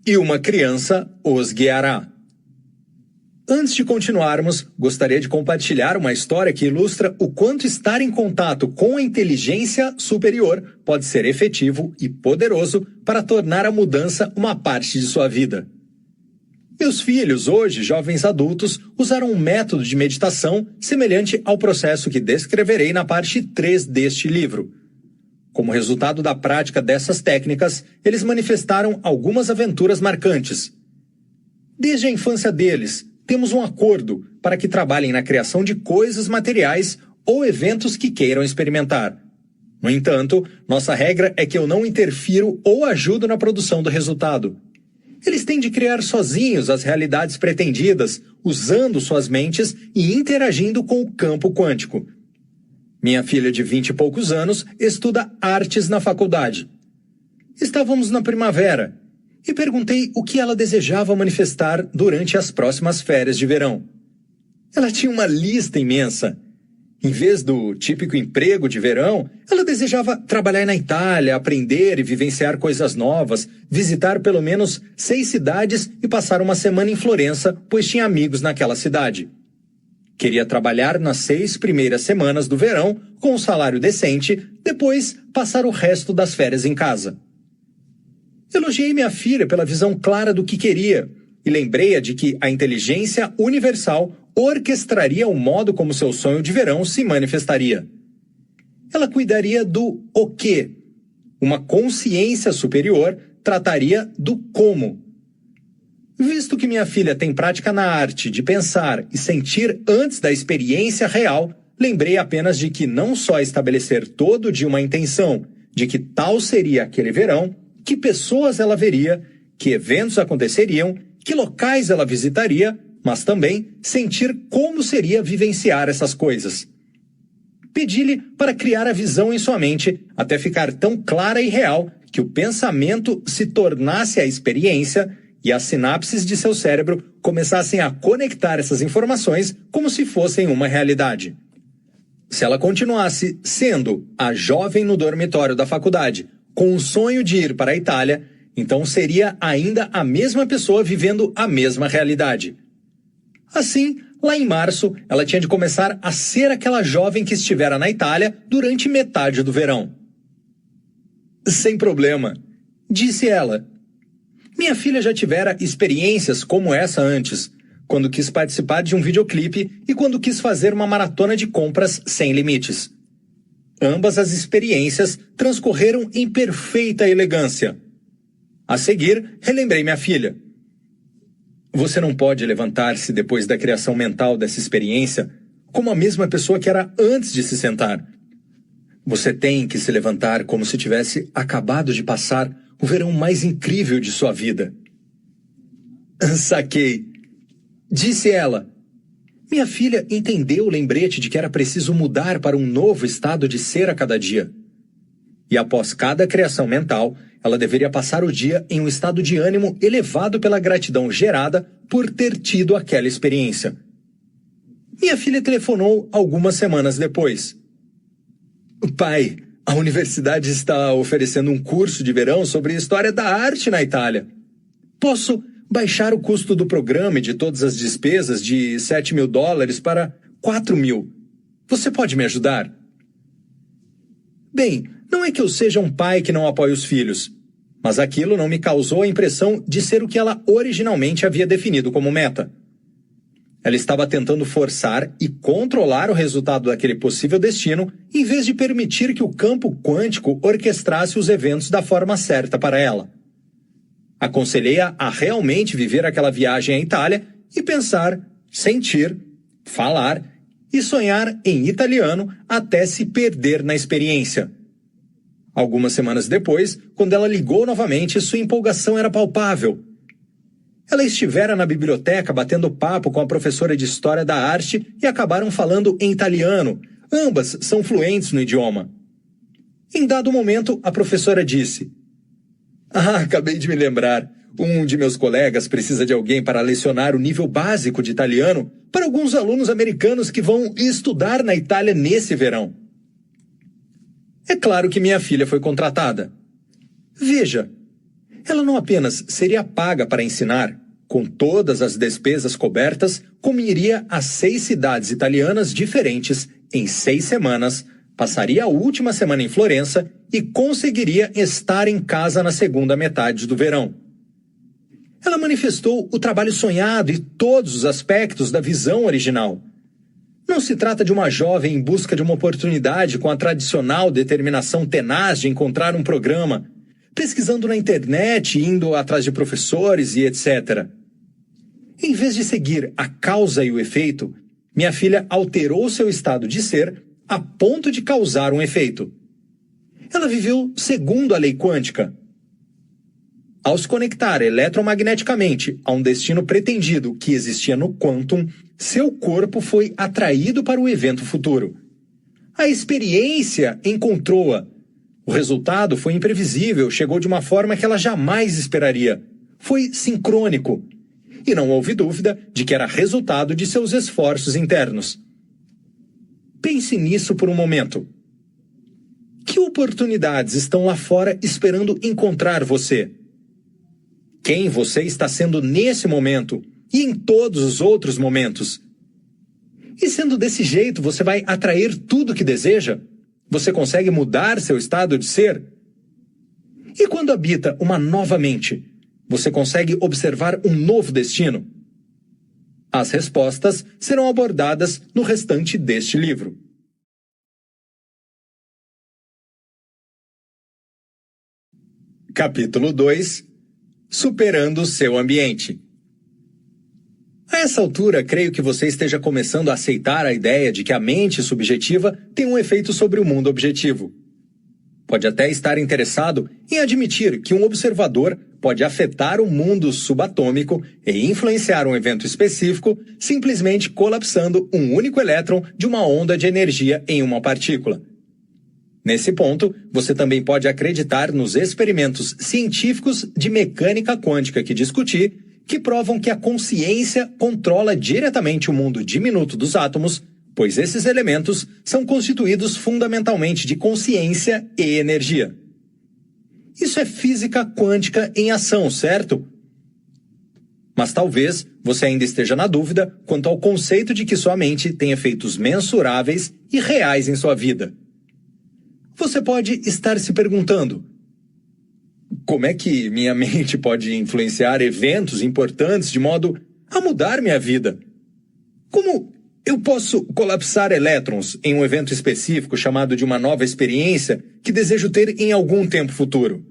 e uma criança os guiará. Antes de continuarmos, gostaria de compartilhar uma história que ilustra o quanto estar em contato com a inteligência superior pode ser efetivo e poderoso para tornar a mudança uma parte de sua vida. Meus filhos, hoje jovens adultos, usaram um método de meditação semelhante ao processo que descreverei na parte 3 deste livro. Como resultado da prática dessas técnicas, eles manifestaram algumas aventuras marcantes. Desde a infância deles, temos um acordo para que trabalhem na criação de coisas materiais ou eventos que queiram experimentar. No entanto, nossa regra é que eu não interfiro ou ajudo na produção do resultado. Eles têm de criar sozinhos as realidades pretendidas, usando suas mentes e interagindo com o campo quântico. Minha filha de 20 e poucos anos estuda artes na faculdade. Estávamos na primavera e perguntei o que ela desejava manifestar durante as próximas férias de verão. Ela tinha uma lista imensa. Em vez do típico emprego de verão, ela desejava trabalhar na Itália, aprender e vivenciar coisas novas, visitar pelo menos 6 cidades e passar uma semana em Florença, pois tinha amigos naquela cidade. Queria trabalhar nas 6 primeiras semanas do verão com um salário decente, depois passar o resto das férias em casa. Elogiei minha filha pela visão clara do que queria e lembrei-a de que a inteligência universal orquestraria o modo como seu sonho de verão se manifestaria. Ela cuidaria do o quê. Uma consciência superior trataria do como. Visto que minha filha tem prática na arte de pensar e sentir antes da experiência real, lembrei apenas de que não só estabelecer todo de uma intenção de que tal seria aquele verão, que pessoas ela veria, que eventos aconteceriam, que locais ela visitaria, mas também sentir como seria vivenciar essas coisas. Pedi-lhe para criar a visão em sua mente, até ficar tão clara e real que o pensamento se tornasse a experiência e as sinapses de seu cérebro começassem a conectar essas informações como se fossem uma realidade. Se ela continuasse sendo a jovem no dormitório da faculdade, com o sonho de ir para a Itália, então seria ainda a mesma pessoa vivendo a mesma realidade. Assim, lá em março, ela tinha de começar a ser aquela jovem que estivera na Itália durante metade do verão. Sem problema, disse ela. Minha filha já tivera experiências como essa antes, quando quis participar de um videoclipe e quando quis fazer uma maratona de compras sem limites. Ambas as experiências transcorreram em perfeita elegância. A seguir, relembrei minha filha. Você não pode levantar-se depois da criação mental dessa experiência como a mesma pessoa que era antes de se sentar. Você tem que se levantar como se tivesse acabado de passar o verão mais incrível de sua vida. Saquei, disse ela. Minha filha entendeu o lembrete de que era preciso mudar para um novo estado de ser a cada dia. E após cada criação mental, ela deveria passar o dia em um estado de ânimo elevado pela gratidão gerada por ter tido aquela experiência. Minha filha telefonou algumas semanas depois. Pai, a universidade está oferecendo um curso de verão sobre história da arte na Itália. Posso baixar o custo do programa e de todas as despesas de $7.000 para $4.000. Você pode me ajudar? Bem, não é que eu seja um pai que não apoia os filhos, mas aquilo não me causou a impressão de ser o que ela originalmente havia definido como meta. Ela estava tentando forçar e controlar o resultado daquele possível destino, em vez de permitir que o campo quântico orquestrasse os eventos da forma certa para ela. Aconselhei-a a realmente viver aquela viagem à Itália e pensar, sentir, falar e sonhar em italiano até se perder na experiência. Algumas semanas depois, quando ela ligou novamente, sua empolgação era palpável. Ela estivera na biblioteca batendo papo com a professora de História da Arte e acabaram falando em italiano. Ambas são fluentes no idioma. Em dado momento, a professora disse: acabei de me lembrar. Um de meus colegas precisa de alguém para lecionar o nível básico de italiano para alguns alunos americanos que vão estudar na Itália nesse verão. É claro que minha filha foi contratada. Veja, Ela não apenas seria paga para ensinar, com todas as despesas cobertas, como iria a 6 cidades italianas diferentes em 6 semanas, passaria a última semana em Florença e conseguiria estar em casa na segunda metade do verão. Ela manifestou o trabalho sonhado e todos os aspectos da visão original. Não se trata de uma jovem em busca de uma oportunidade com a tradicional determinação tenaz de encontrar um programa, pesquisando na internet, indo atrás de professores e etc. Em vez de seguir a causa e o efeito, minha filha alterou seu estado de ser a ponto de causar um efeito. Ela viveu segundo a lei quântica. Ao se conectar eletromagneticamente a um destino pretendido que existia no quantum, seu corpo foi atraído para o evento futuro. A experiência encontrou-a. O resultado foi imprevisível, chegou de uma forma que ela jamais esperaria. Foi sincrônico. E não houve dúvida de que era resultado de seus esforços internos. Pense nisso por um momento. Que oportunidades estão lá fora esperando encontrar você? Quem você está sendo nesse momento e em todos os outros momentos? E sendo desse jeito, você vai atrair tudo que deseja? Você consegue mudar seu estado de ser? E quando habita uma nova mente, você consegue observar um novo destino? As respostas serão abordadas no restante deste livro. Capítulo 2. Superando o seu ambiente. A essa altura, creio que você esteja começando a aceitar a ideia de que a mente subjetiva tem um efeito sobre o mundo objetivo. Pode até estar interessado em admitir que um observador pode afetar o mundo subatômico e influenciar um evento específico simplesmente colapsando um único elétron de uma onda de energia em uma partícula. Nesse ponto, você também pode acreditar nos experimentos científicos de mecânica quântica que discuti, que provam que a consciência controla diretamente o mundo diminuto dos átomos, pois esses elementos são constituídos fundamentalmente de consciência e energia. Isso é física quântica em ação, certo? Mas talvez você ainda esteja na dúvida quanto ao conceito de que sua mente tem efeitos mensuráveis e reais em sua vida. Você pode estar se perguntando: como é que minha mente pode influenciar eventos importantes de modo a mudar minha vida? Como eu posso colapsar elétrons em um evento específico chamado de uma nova experiência que desejo ter em algum tempo futuro?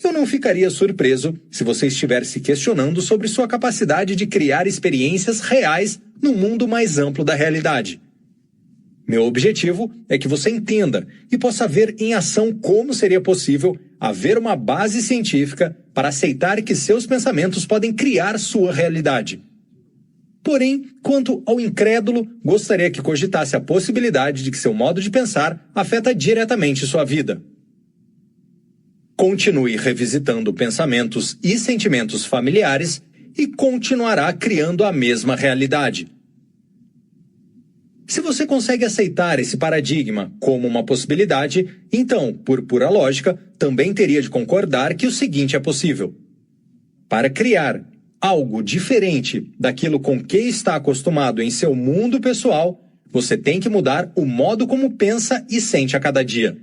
Eu não ficaria surpreso se você estiver se questionando sobre sua capacidade de criar experiências reais num mundo mais amplo da realidade. Meu objetivo é que você entenda e possa ver em ação como seria possível haver uma base científica para aceitar que seus pensamentos podem criar sua realidade. Porém, quanto ao incrédulo, gostaria que cogitasse a possibilidade de que seu modo de pensar afeta diretamente sua vida. Continue revisitando pensamentos e sentimentos familiares e continuará criando a mesma realidade. Se você consegue aceitar esse paradigma como uma possibilidade, então, por pura lógica, também teria de concordar que o seguinte é possível. Para criar algo diferente daquilo com que está acostumado em seu mundo pessoal, você tem que mudar o modo como pensa e sente a cada dia.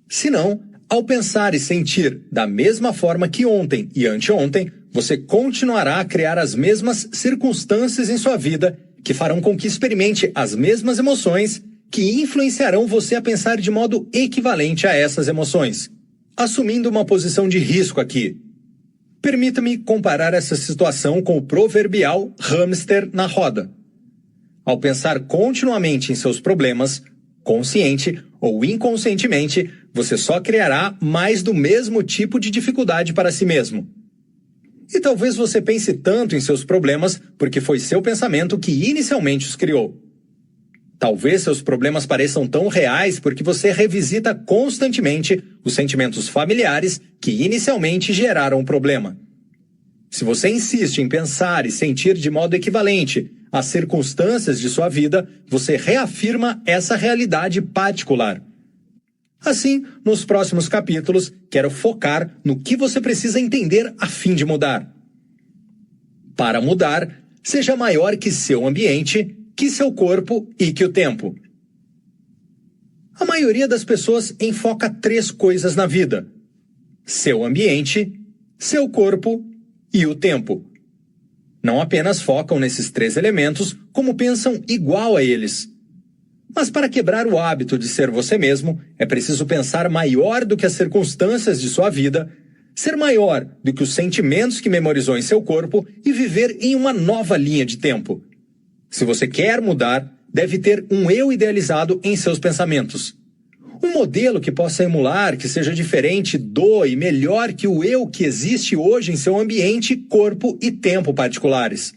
Senão, ao pensar e sentir da mesma forma que ontem e anteontem, você continuará a criar as mesmas circunstâncias em sua vida que farão com que experimente as mesmas emoções que influenciarão você a pensar de modo equivalente a essas emoções. Assumindo uma posição de risco aqui. Permita-me comparar essa situação com o proverbial hamster na roda. Ao pensar continuamente em seus problemas, consciente ou inconscientemente, você só criará mais do mesmo tipo de dificuldade para si mesmo. E talvez você pense tanto em seus problemas porque foi seu pensamento que inicialmente os criou. Talvez seus problemas pareçam tão reais porque você revisita constantemente os sentimentos familiares que inicialmente geraram o problema. Se você insiste em pensar e sentir de modo equivalente às circunstâncias de sua vida, você reafirma essa realidade particular. Assim, nos próximos capítulos, quero focar no que você precisa entender a fim de mudar. Para mudar, seja maior que seu ambiente, que seu corpo e que o tempo. A maioria das pessoas enfoca 3 coisas na vida: seu ambiente, seu corpo e o tempo. Não apenas focam nesses 3 elementos, como pensam igual a eles. Mas para quebrar o hábito de ser você mesmo, é preciso pensar maior do que as circunstâncias de sua vida, ser maior do que os sentimentos que memorizou em seu corpo e viver em uma nova linha de tempo. Se você quer mudar, deve ter um eu idealizado em seus pensamentos. Um modelo que possa emular, que seja diferente do e melhor que o eu que existe hoje em seu ambiente, corpo e tempo particulares.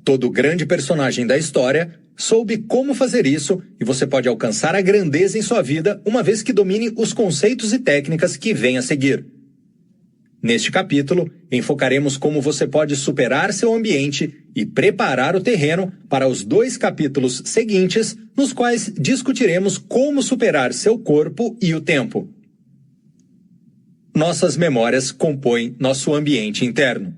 Todo grande personagem da história soube como fazer isso e você pode alcançar a grandeza em sua vida uma vez que domine os conceitos e técnicas que vêm a seguir. Neste capítulo, enfocaremos como você pode superar seu ambiente e preparar o terreno para os 2 capítulos seguintes, nos quais discutiremos como superar seu corpo e o tempo. Nossas memórias compõem nosso ambiente interno.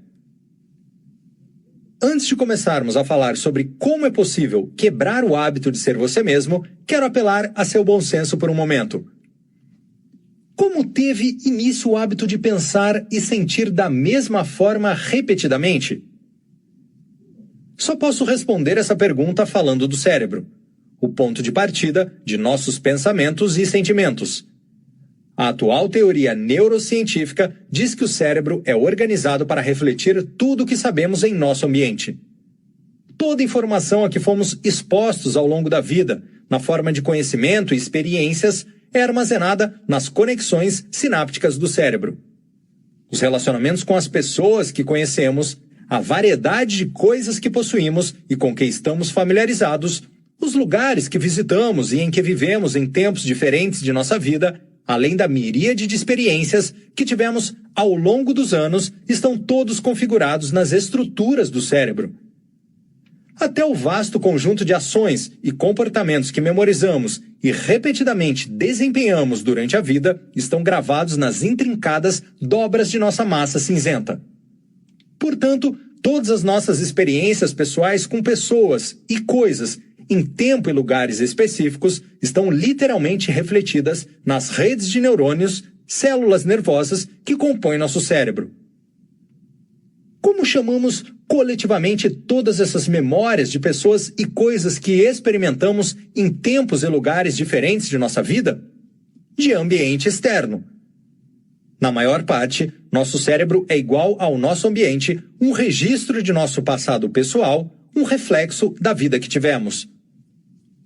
Antes de começarmos a falar sobre como é possível quebrar o hábito de ser você mesmo, quero apelar a seu bom senso por um momento. Como teve início o hábito de pensar e sentir da mesma forma repetidamente? Só posso responder essa pergunta falando do cérebro, o ponto de partida de nossos pensamentos e sentimentos. A atual teoria neurocientífica diz que o cérebro é organizado para refletir tudo o que sabemos em nosso ambiente. Toda informação a que fomos expostos ao longo da vida, na forma de conhecimento e experiências, é armazenada nas conexões sinápticas do cérebro. Os relacionamentos com as pessoas que conhecemos, a variedade de coisas que possuímos e com que estamos familiarizados, os lugares que visitamos e em que vivemos em tempos diferentes de nossa vida, além da miríade de experiências que tivemos ao longo dos anos, estão todos configurados nas estruturas do cérebro. Até o vasto conjunto de ações e comportamentos que memorizamos e repetidamente desempenhamos durante a vida estão gravados nas intrincadas dobras de nossa massa cinzenta. Portanto, todas as nossas experiências pessoais com pessoas e coisas em tempo e lugares específicos estão literalmente refletidas nas redes de neurônios, células nervosas que compõem nosso cérebro. Como chamamos coletivamente todas essas memórias de pessoas e coisas que experimentamos em tempos e lugares diferentes de nossa vida? De ambiente externo. Na maior parte, nosso cérebro é igual ao nosso ambiente, um registro de nosso passado pessoal, um reflexo da vida que tivemos.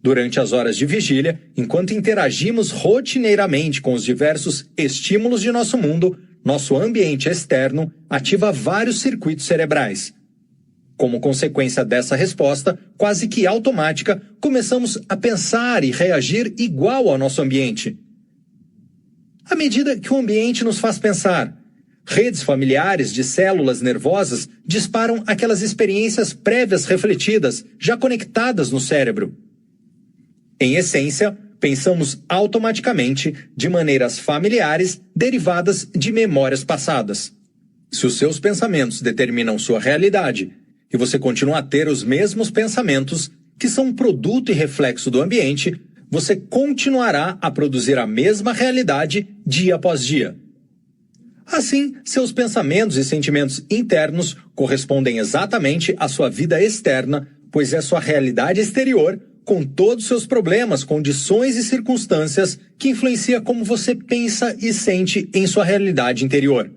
Durante as horas de vigília, enquanto interagimos rotineiramente com os diversos estímulos de nosso mundo, nosso ambiente externo ativa vários circuitos cerebrais. Como consequência dessa resposta, quase que automática, começamos a pensar e reagir igual ao nosso ambiente. À medida que o ambiente nos faz pensar, redes familiares de células nervosas disparam aquelas experiências prévias refletidas, já conectadas no cérebro. Em essência, pensamos automaticamente de maneiras familiares derivadas de memórias passadas. Se os seus pensamentos determinam sua realidade e você continua a ter os mesmos pensamentos, que são produto e reflexo do ambiente, você continuará a produzir a mesma realidade dia após dia. Assim, seus pensamentos e sentimentos internos correspondem exatamente à sua vida externa, pois é sua realidade exterior, com todos os seus problemas, condições e circunstâncias, que influencia como você pensa e sente em sua realidade interior.